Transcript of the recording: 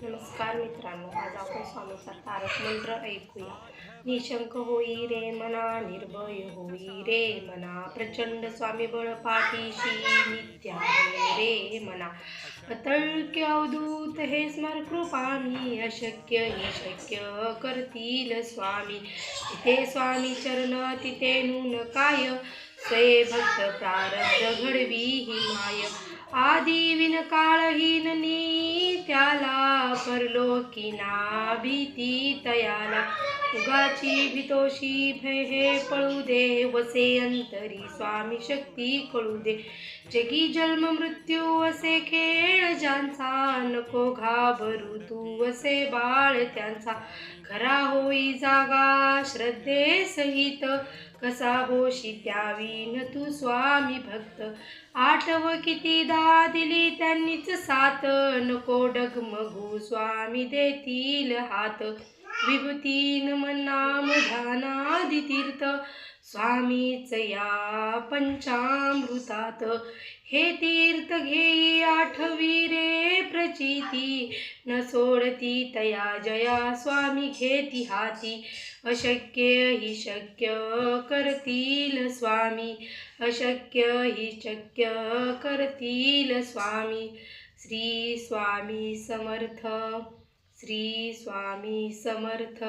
नमस्कार मित्रांनो, आज आपण स्वामीचा तारक मंत्र ऐकूया. निशंक होई रे मना, निर्भय होई रे मना, प्रचंड स्वामी बळ पाठीशी, नित्य आहे रे मना. अतर्क्य अवधूत हे स्मर कृपामी, अशक्य ही शक्य करतील स्वामी. तिथे स्वामी चरण तिथे नून काय, स्वये भक्त प्रारब्ध घडवी ही माय. आदी विनकाळहीन त्याला, परलोकी ना भीती तयाला. उगाची भीतोशी भय हे पळू दे, वसे अंतरी स्वामी शक्ती कळू दे. जगी जन्म मृत्यू असे खेळ ज्यांचा, नको घाबरू तू असे बाळ त्यांचा. खरा होई जागा श्रद्धे सहित, कसा होशी त्यावीन तू स्वामी भक्त. आठव कितीदा दिली त्यांनीच साथ, नको डगमगू स्वामी देतील हात. विभूतीन मनाम ध्यानादि तीर्थ, स्वामीच या पंचामृतात. हे तीर्थ घेई आठवी रे प्रचिती, न सोडती तया जया स्वामी घेती हाती. अशक्य ही शक्य करतील स्वामी, अशक्य ही शक्य करतील स्वामी. श्री स्वामी समर्थ, श्री स्वामी समर्थ.